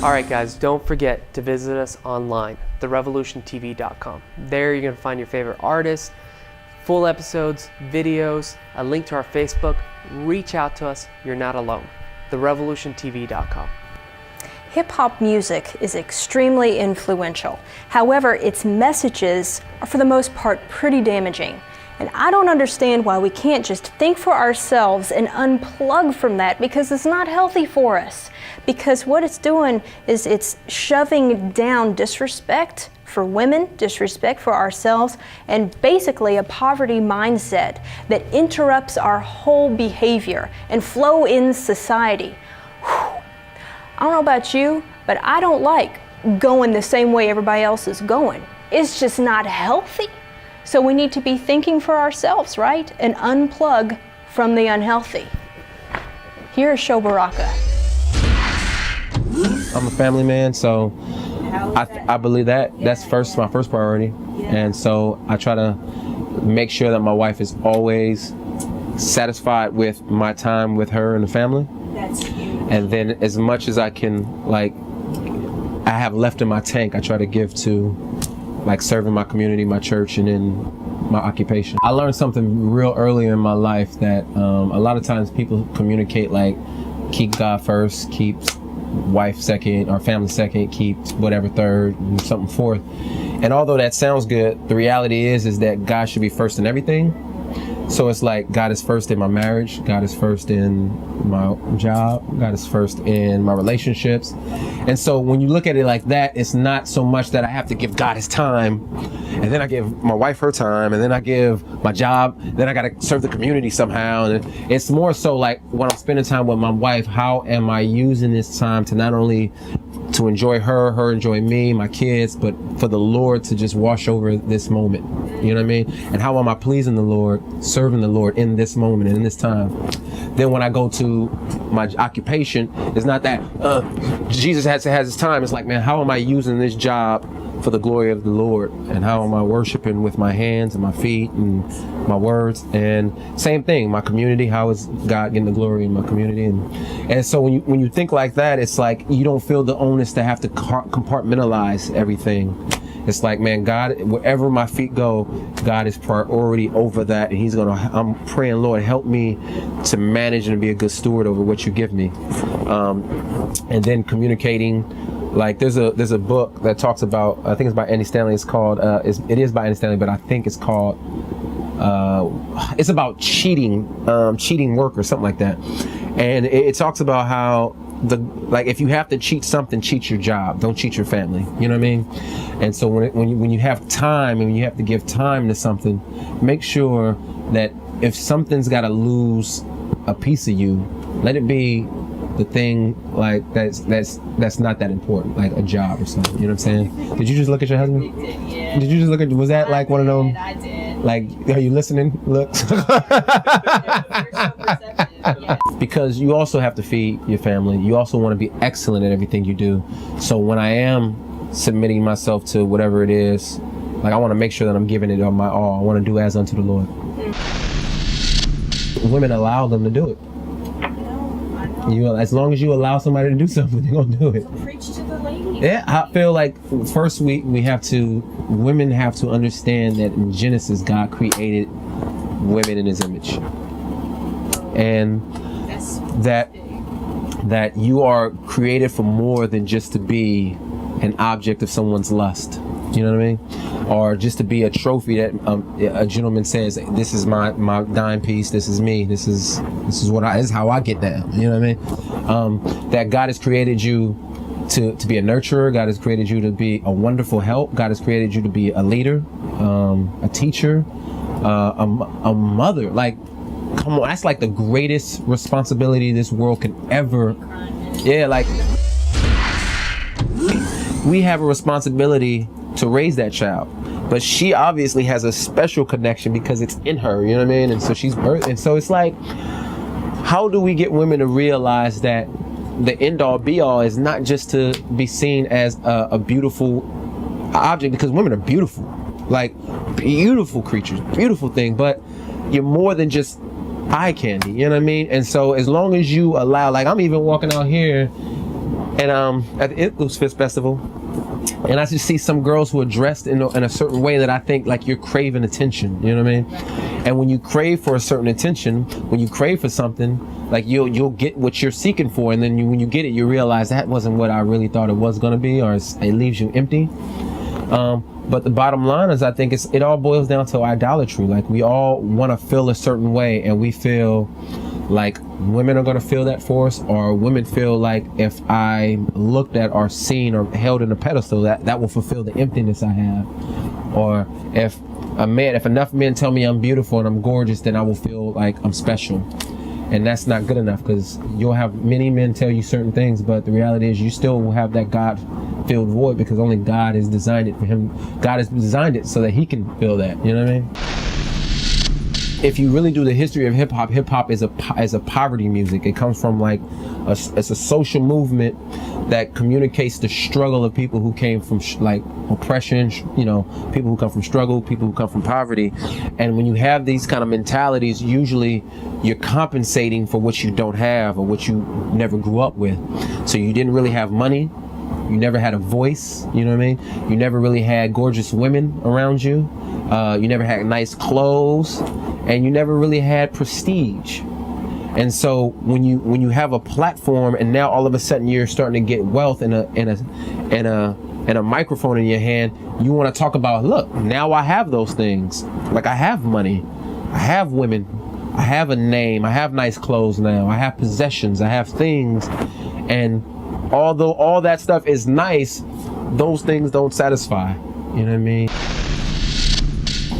Alright guys, don't forget to visit us online, therevolutiontv.com. There you're going to find your favorite artists, full episodes, videos, a link to our Facebook. Reach out to us, you're not alone. therevolutiontv.com. Hip-hop music is extremely influential. However, its messages are for the most part pretty damaging. And I don't understand why we can't just think for ourselves and unplug from that, because it's not healthy for us. Because what it's doing is it's shoving down disrespect for women, disrespect for ourselves, and basically a poverty mindset that interrupts our whole behavior and flow in society. Whew. I don't know about you, but I don't like going the same way everybody else is going. It's just not healthy. So we need to be thinking for ourselves, right? And unplug from the unhealthy. Here's Sho Baraka. I'm a family man, so I believe that's my first priority. And so I try to make sure that my wife is always satisfied with my time with her and the family. That's huge. And then as much as I can, like, I have left in my tank, I try to give to, like, serving my community, my church, and then my occupation. I learned something real early in my life that a lot of times people communicate like, keep God first, keep wife second, or family second, keep whatever third, and something fourth. And although that sounds good, the reality is that God should be first in everything. So it's like God is first in my marriage, God is first in my job, God is first in my relationships. And so when you look at it like that, it's not so much that I have to give God his time, and then I give my wife her time, and then I give my job, then I gotta serve the community somehow. And it's more so like when I'm spending time with my wife, how am I using this time to not only to enjoy her enjoy me, my kids, but for the Lord to just wash over this moment. You know what I mean? And how am I pleasing the Lord, serving the Lord in this moment and in this time? Then when I go to my occupation, it's not that Jesus has his time. It's like, man, how am I using this job for the glory of the Lord? And how am I worshiping with my hands and my feet and my words? And same thing, my community, how is God getting the glory in my community? And so when you think like that, it's like you don't feel the onus to have to compartmentalize everything. It's like, man, God, wherever my feet go, God is priority over that. And I'm praying, Lord, help me to manage and be a good steward over what you give me. And then communicating, like there's a book that talks about, I think it's by Andy Stanley. It's called, it is by Andy Stanley, but I think it's called, it's about cheating work or something like that. And it talks about how if you have to cheat something, cheat your job. Don't cheat your family. You know what I mean? And so when you have time and when you have to give time to something, make sure that if something's got to lose a piece of you, let it be the thing like that's not that important, like a job or something. You know what I'm saying? Did you just look at your husband? Yeah. Did you just look at? Was that like one of them? I did. Like, are you listening? Look. Because you also have to feed your family. You also want to be excellent at everything you do. So when I am submitting myself to whatever it is, like I want to make sure that I'm giving it on my all. I want to do as unto the Lord. Women allow them to do it. As long as you allow somebody to do something, they're gonna do it. Preach to the ladies. Yeah, I feel like first women have to understand that in Genesis, God created women in his image. And that you are created for more than just to be an object of someone's lust. You know what I mean? Or just to be a trophy that a gentleman says, this is my dime piece, this is me, this is how I get down. You know what I mean? That God has created you to be a nurturer. God has created you to be a wonderful help. God has created you to be a leader, a teacher, a mother. Like, come on, that's like the greatest responsibility this world can ever. Yeah, like we have a responsibility to raise that child, but she obviously has a special connection because it's in her, you know what I mean? And so she's birthed, and so it's like, how do we get women to realize that the end all be all is not just to be seen as a beautiful object, because women are beautiful, like beautiful creatures, beautiful thing, but you're more than just eye candy, you know what I mean? And so as long as you allow, like I'm even walking out here and at the Igloo Festival, and I just see some girls who are dressed in a certain way that I think like you're craving attention. You know what I mean? And when you crave for a certain attention, when you crave for something, like you'll get what you're seeking for, and then when you get it, you realize that wasn't what I really thought it was going to be, or it leaves you empty. But the bottom line is, I think it all boils down to idolatry. Like, we all want to feel a certain way, and we feel like women are going to feel that for us, or women feel like if I looked at or seen or held in a pedestal, that will fulfill the emptiness I have. Or if enough men tell me I'm beautiful and I'm gorgeous, then I will feel like I'm special. And that's not good enough, because you'll have many men tell you certain things, but the reality is you still will have that God-filled void, because only God has designed it for him. God has designed it so that he can fill that. You know what I mean? If you really do the history of hip hop is a poverty music. It comes from it's a social movement that communicates the struggle of people who came from oppression, people who come from struggle, people who come from poverty. And when you have these kind of mentalities, usually you're compensating for what you don't have or what you never grew up with. So you didn't really have money. You never had a voice, you know what I mean? You never really had gorgeous women around you. You never had nice clothes, and you never really had prestige. And so when you have a platform, and now all of a sudden you're starting to get wealth and a microphone in your hand, you want to talk about, look, now I have those things. Like, I have money, I have women, I have a name, I have nice clothes now, I have possessions, I have things. And although all that stuff is nice, those things don't satisfy. You know what I mean?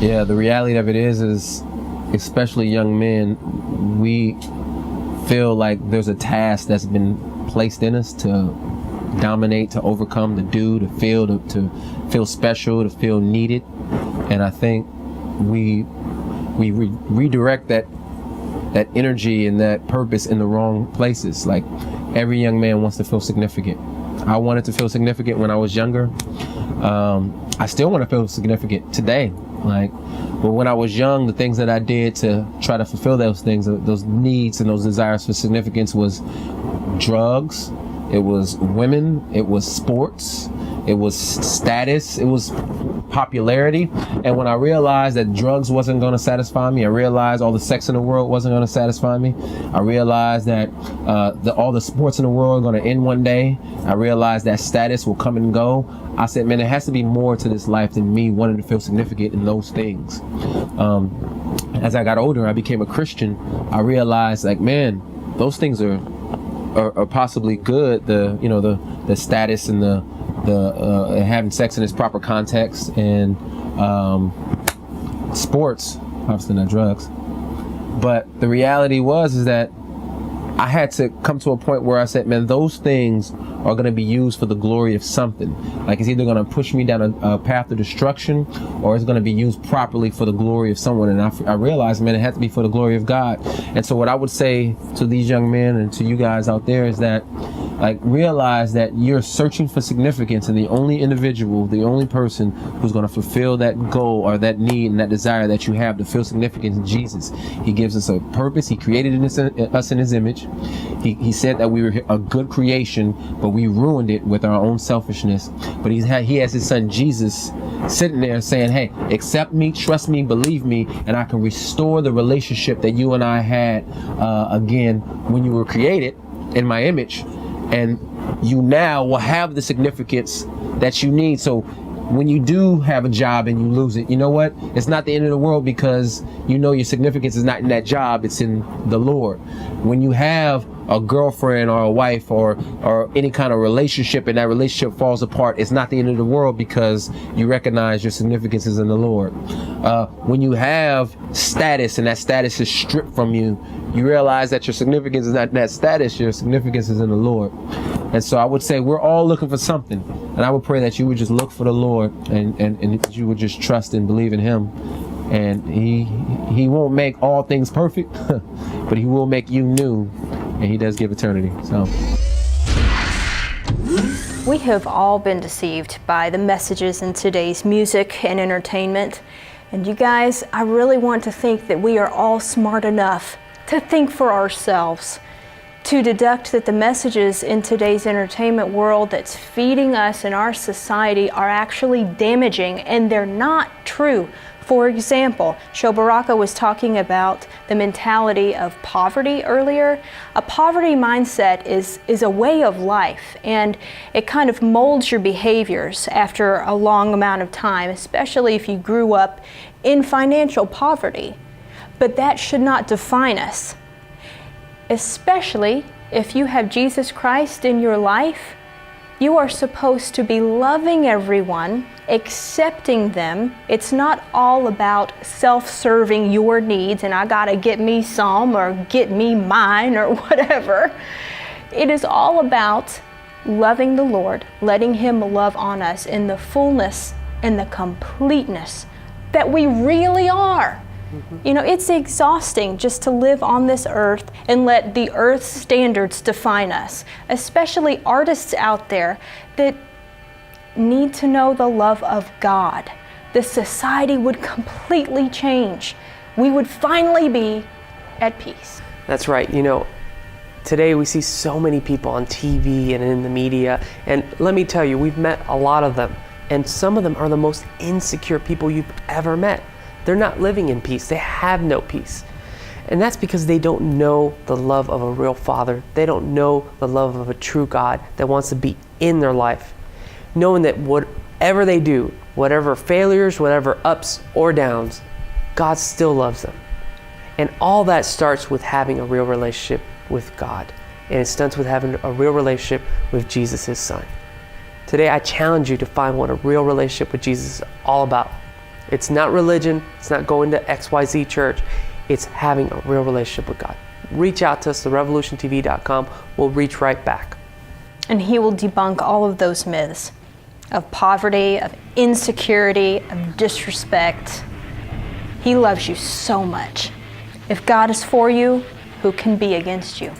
Yeah, the reality of it is especially young men, we feel like there's a task that's been placed in us to dominate, to overcome, to feel special, to feel needed. And I think we redirect that energy and that purpose in the wrong places. Like, every young man wants to feel significant. I wanted to feel significant when I was younger. I still want to feel significant today. But when I was young, the things that I did to try to fulfill those things, those needs and those desires for significance, was drugs, it was women, it was sports, it was status, it was popularity. And when I realized that drugs wasn't going to satisfy me, I realized all the sex in the world wasn't going to satisfy me, I realized that all the sports in the world are going to end one day, I realized that status will come and go. I said, man, there has to be more to this life than me wanting to feel significant in those things. As I got older, I became a Christian. I realized, like, man, those things are possibly good. The status and the having sex in its proper context, and sports, obviously not drugs. But the reality is that I had to come to a point where I said, man, those things are going to be used for the glory of something. Like, it's either going to push me down a path of destruction, or it's going to be used properly for the glory of someone. And I realized, man, it had to be for the glory of God. And so what I would say to these young men and to you guys out there is that, like, realize that you're searching for significance, and the only individual, the only person who's going to fulfill that goal or that need and that desire that you have to feel significance is Jesus. He gives us a purpose. He created us in his image. He said that we were a good creation, but we ruined it with our own selfishness. But he has his son Jesus sitting there saying, hey, accept me, trust me, believe me, and I can restore the relationship that you and I had again when you were created in my image. And you now will have the significance that you need. So when you do have a job and you lose it, you know what? It's not the end of the world, because you know your significance is not in that job, it's in the Lord. When you have a girlfriend or a wife or any kind of relationship, and that relationship falls apart, it's not the end of the world, because you recognize your significance is in the Lord. When you have status and that status is stripped from you, you realize that your significance is not in that status, your significance is in the Lord. And so I would say we're all looking for something, and I would pray that you would just look for the Lord, and you would just trust and believe in him. And he won't make all things perfect, but he will make you new, and he does give eternity. So we have all been deceived by the messages in today's music and entertainment. And you guys, I really want to think that we are all smart enough to think for ourselves. to deduct that the messages in today's entertainment world that's feeding us in our society are actually damaging, and they're not true. For example, Sho Baraka was talking about the mentality of poverty earlier. A poverty mindset is a way of life, and it kind of molds your behaviors after a long amount of time, especially if you grew up in financial poverty. But that should not define us, especially if you have Jesus Christ in your life. You are supposed to be loving everyone, accepting them. It's not all about self-serving your needs and I gotta get me some or get me mine or whatever. It is all about loving the Lord, letting Him love on us in the fullness and the completeness that we really are. You know, it's exhausting just to live on this earth and let the earth's standards define us, especially artists out there that need to know the love of God. The society would completely change. We would finally be at peace. That's right. You know, today we see so many people on TV and in the media, and let me tell you, we've met a lot of them, and some of them are the most insecure people you've ever met. They're not living in peace. They have no peace. And that's because they don't know the love of a real Father. They don't know the love of a true God that wants to be in their life. Knowing that whatever they do, whatever failures, whatever ups or downs, God still loves them. And all that starts with having a real relationship with God. And it starts with having a real relationship with Jesus, His Son. Today I challenge you to find what a real relationship with Jesus is all about. It's not religion. It's not going to XYZ church. It's having a real relationship with God. Reach out to us, therevolutiontv.com. We'll reach right back. And He will debunk all of those myths of poverty, of insecurity, of disrespect. He loves you so much. If God is for you, who can be against you?